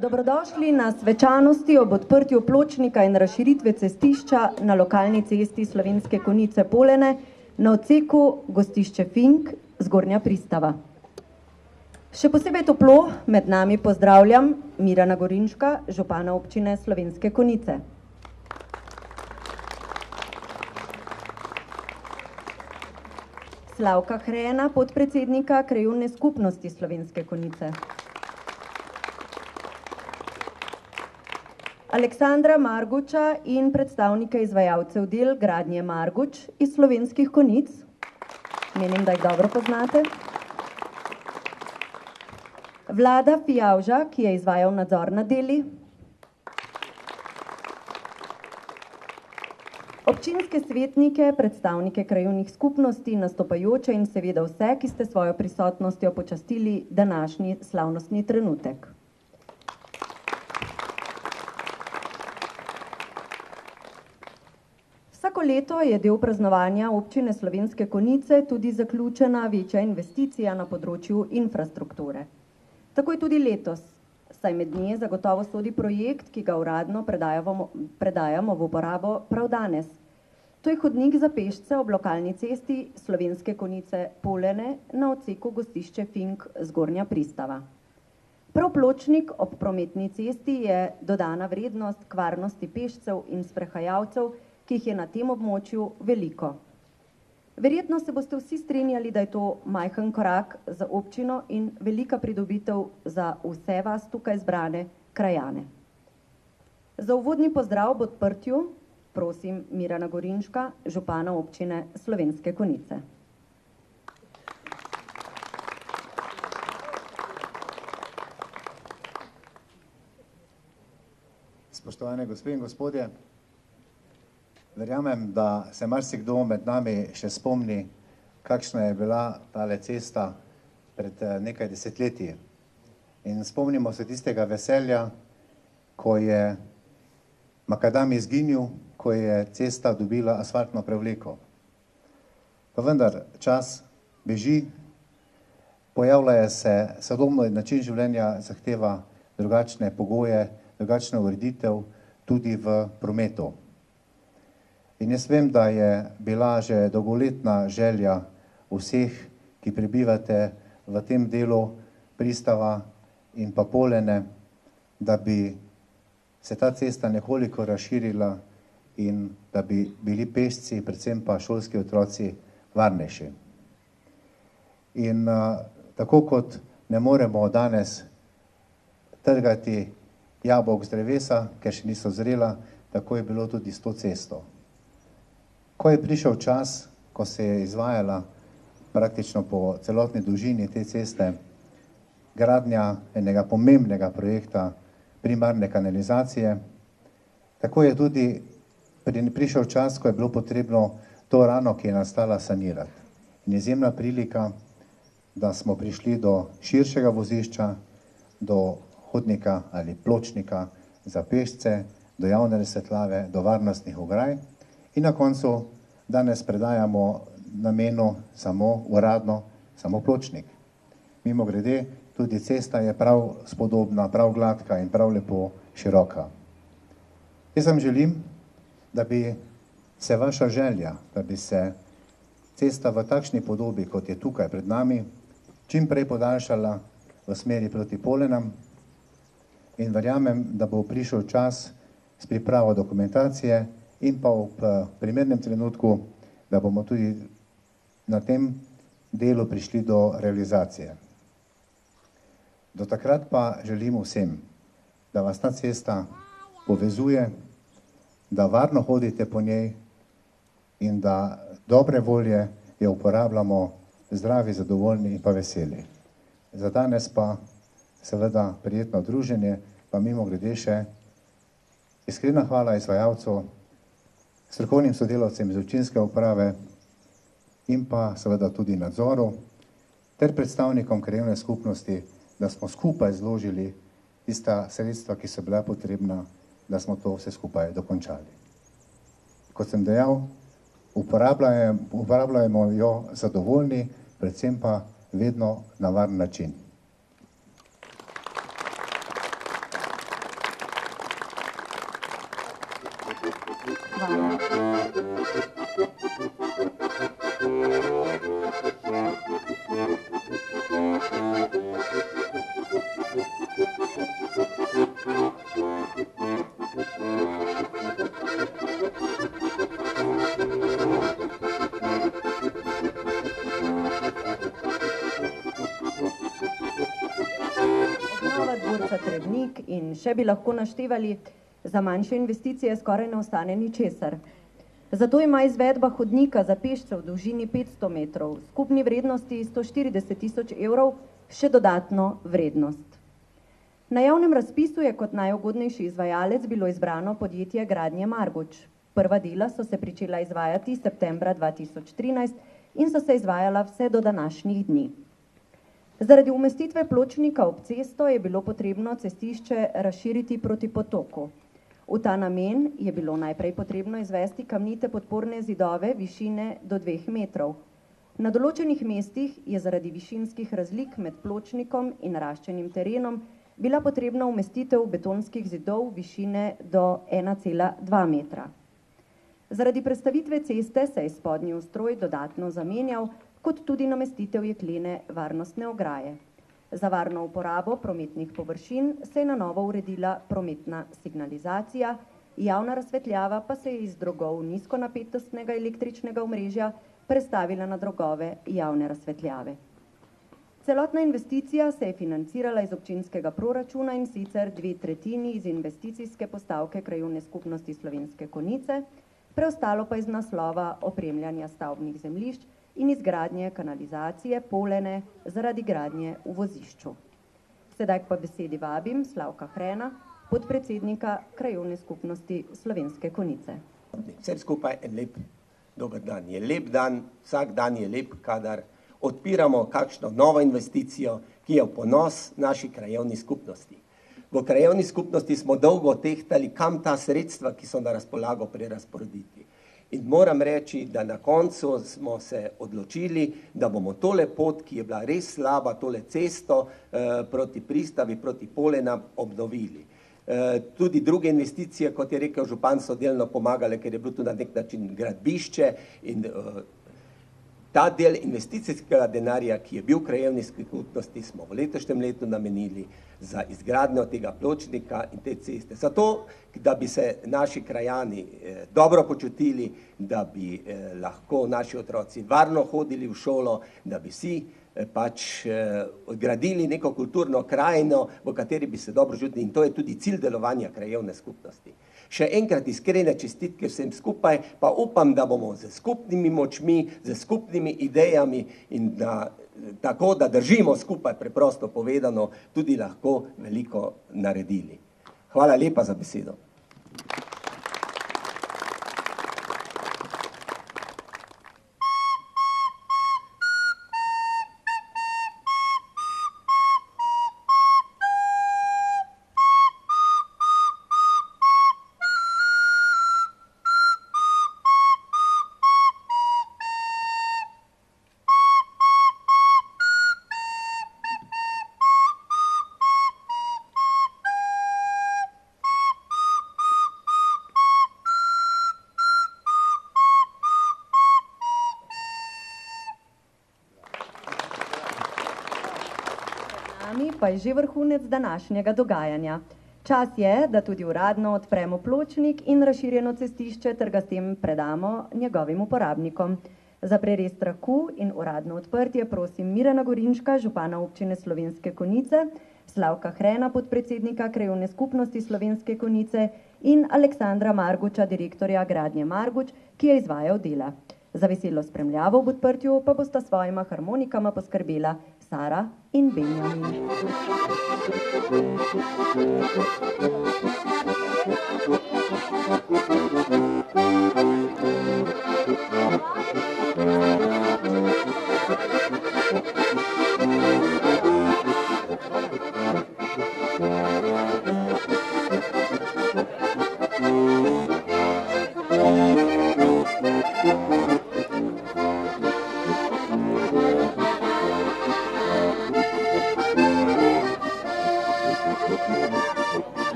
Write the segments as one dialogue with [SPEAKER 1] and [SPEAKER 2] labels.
[SPEAKER 1] Dobrodošli na svečanosti ob odprtju pločnika in razširitve cestišča na lokalni cesti Slovenske Konjice - Polene na odseku Gostišče Fink, Zgornja Pristava. Še posebej toplo med nami pozdravljam Mirana Gorinška, župana občine Slovenske Konjice. Slavka Hrena, podpredsednika Krajevne skupnosti Slovenske Konjice. Aleksandra Marguča in predstavnike izvajalcev del gradnje Marguč iz Slovenskih Konjic. Menim, da jih dobro poznate. Vlada Fijavža, ki je izvajal nadzor nad deli. Občinske svetnike, predstavnike krajevnih skupnosti, nastopajoče in seveda vse, ki ste svojo prisotnostjo počastili današnji slavnostni trenutek. Vsako leto je del praznovanja občine Slovenske Konjice tudi zaključena večja investicija na področju infrastrukture. Tako je tudi letos, saj med nje zagotovo sodi projekt, ki ga uradno predajamo v uporabo prav danes. To je hodnik za pešce ob lokalni cesti Slovenske Konjice - Polene na odseku Gostišče Fink, Zgornja Pristava. Prav pločnik ob prometni cesti je dodana vrednost k varnosti pešcev in sprehajalcev, ki jih je na tem območju veliko. Verjetno se boste vsi strinjali, da je to majhen korak za občino in velika pridobitev za vse vas tukaj zbrane krajane. Za uvodni pozdrav ob odprtju prosim Mirana Gorinška, župana občine Slovenske Konjice.
[SPEAKER 2] Spoštovane gospe in gospodje, verjamem, da se marsikdo med nami še spomni, kakšna je bila tale cesta pred nekaj desetletji. In spomnimo se tistega veselja, ko je makadam izginil, ko je cesta dobila asfaltno prevleko. Pa vendar čas beži, pojavljajo se, sodobni način življenja zahteva drugačne pogoje, drugačno ureditev tudi v prometu. In jaz vem, da je bila že dolgoletna želja vseh, ki prebivate v tem delu Pristava in pa Polene, da bi se ta cesta nekoliko razširila in da bi bili pešci, predvsem pa šolski otroci, varnejši. In tako kot ne moremo danes trgati jabolk z drevesa, ker še niso zrela, tako je bilo tudi s to cesto. Ko je prišel čas, ko se je izvajala praktično po celotni dolžini te ceste gradnja enega pomembnega projekta primarne kanalizacije, tako je tudi prišel čas, ko je bilo potrebno to rano, ki je nastala, sanirati. In izjemna prilika, da smo prišli do širšega vozišča, do hodnika ali pločnika za pešce, do javne razsvetljave, do varnostnih ograj. In na koncu danes predajamo namenu samo uradno, samo pločnik. Mimogrede, tudi cesta je prav spodobna, prav gladka in prav lepo široka. Jaz vam želim, da bi se vaša želja, da bi se cesta v takšni podobi, kot je tukaj pred nami, čim prej podaljšala v smeri proti Polenam in verjamem, da bo prišel čas s pripravo dokumentacije in pa v primernem trenutku, da bomo tudi na tem delu prišli do realizacije. Do takrat pa želim vsem, da vas ta cesta povezuje, da varno hodite po njej in da dobre volje jo uporabljamo zdravi, zadovoljni in pa veseli. Za danes pa seveda prijetno druženje, pa mimogrede še iskrena hvala izvajalcu, strokovnim sodelavcem iz občinske uprave in pa seveda tudi nadzoru ter predstavnikom krajevne skupnosti, da smo skupaj zložili tista sredstva, ki so bila potrebna, da smo to vse skupaj dokončali. Kot sem dejal, uporabljajmo jo zadovoljni, predvsem pa vedno na varen način.
[SPEAKER 1] Hvala. Obnova dvorca Trebnik in še bi lahko naštevali, za manjše investicije skoraj ne ostane ničesar. Zato ima izvedba hodnika za pešce v dolžini 500 metrov, skupni vrednosti 140 tisoč evrov, še dodatno vrednost. Na javnem razpisu je kot najugodnejši izvajalec bilo izbrano podjetje Gradnje Marguč. Prva dela so se pričela izvajati septembra 2013 in so se izvajala vse do današnjih dni. Zaradi umestitve pločnika ob cesto je bilo potrebno cestišče razširiti proti potoku. V ta namen je bilo najprej potrebno izvesti kamnite podporne zidove višine do 2 metrov. Na določenih mestih je zaradi višinskih razlik med pločnikom in raščenim terenom bila potrebna umestitev betonskih zidov višine do 1,2 metra. Zaradi prestavitve ceste se je spodnji ustroj dodatno zamenjal, kot tudi namestitev jeklene varnostne ograje. Za varno uporabo prometnih površin se je na novo uredila prometna signalizacija, javna razsvetljava pa se je iz drogov nizkonapetostnega električnega omrežja prestavila na drogove javne razsvetljave. Celotna investicija se je financirala iz občinskega proračuna in sicer 2/3 iz investicijske postavke Krajevne skupnosti Slovenske Konjice, preostalo pa iz naslova opremljanja stavbnih zemljišč in izgradnje kanalizacije Polene zaradi gradnje v vozišču. Sedaj pa besedi vabim Slavka Hrena, podpredsednika Krajevne skupnosti Slovenske Konjice.
[SPEAKER 3] Vsem skupaj en lep dober dan. Je lep dan, vsak dan je lep, kadar odpiramo kakšno novo investicijo, ki je v ponos naši krajevni skupnosti. V krajevni skupnosti smo dolgo tehtali, kam ta sredstva, ki so na razpolago, prerazporediti. In moram reči, da na koncu smo se odločili, da bomo tole pot, ki je bila res slaba, tole cesto proti pristavi, proti Polenam, obnovili. Tudi druge investicije, kot je rekel župan, so delno pomagale, ker je bilo tu na nek način gradbišče in ta del investicijskega denarja, ki je bil v krajevni skupnosti, smo v letošnjem letu namenili za izgradnjo tega pločnika in te ceste. Zato, da bi se naši krajani dobro počutili, da bi lahko naši otroci varno hodili v šolo, da bi vsi pač gradili neko kulturno krajino, v kateri bi se dobro čutili, in to je tudi cilj delovanja krajevne skupnosti. Še enkrat iskrene čestitke vsem skupaj, pa upam, da bomo z skupnimi močmi, z skupnimi idejami in tako, da držimo skupaj, preprosto povedano, tudi lahko veliko naredili. Hvala lepa za besedo.
[SPEAKER 1] Pa je že vrhunec današnjega dogajanja. Čas je, da tudi uradno odpremo pločnik in razširjeno cestišče ter ga s tem predamo njegovim uporabnikom. Za prerez strahu in uradno odprtje prosim Mirana Gorinška, župana občine Slovenske Konjice, Slavka Hrena, podpredsednika Krajevne skupnosti Slovenske Konjice in Aleksandra Marguča, direktorja Gradnje Marguč, ki je izvajal dela. Za veselo spremljavo v odprtju pa bosta svojima harmonikama poskrbela Sara in Benjamin.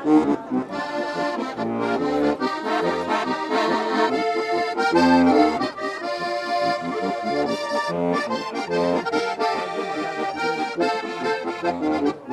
[SPEAKER 4] Thank you.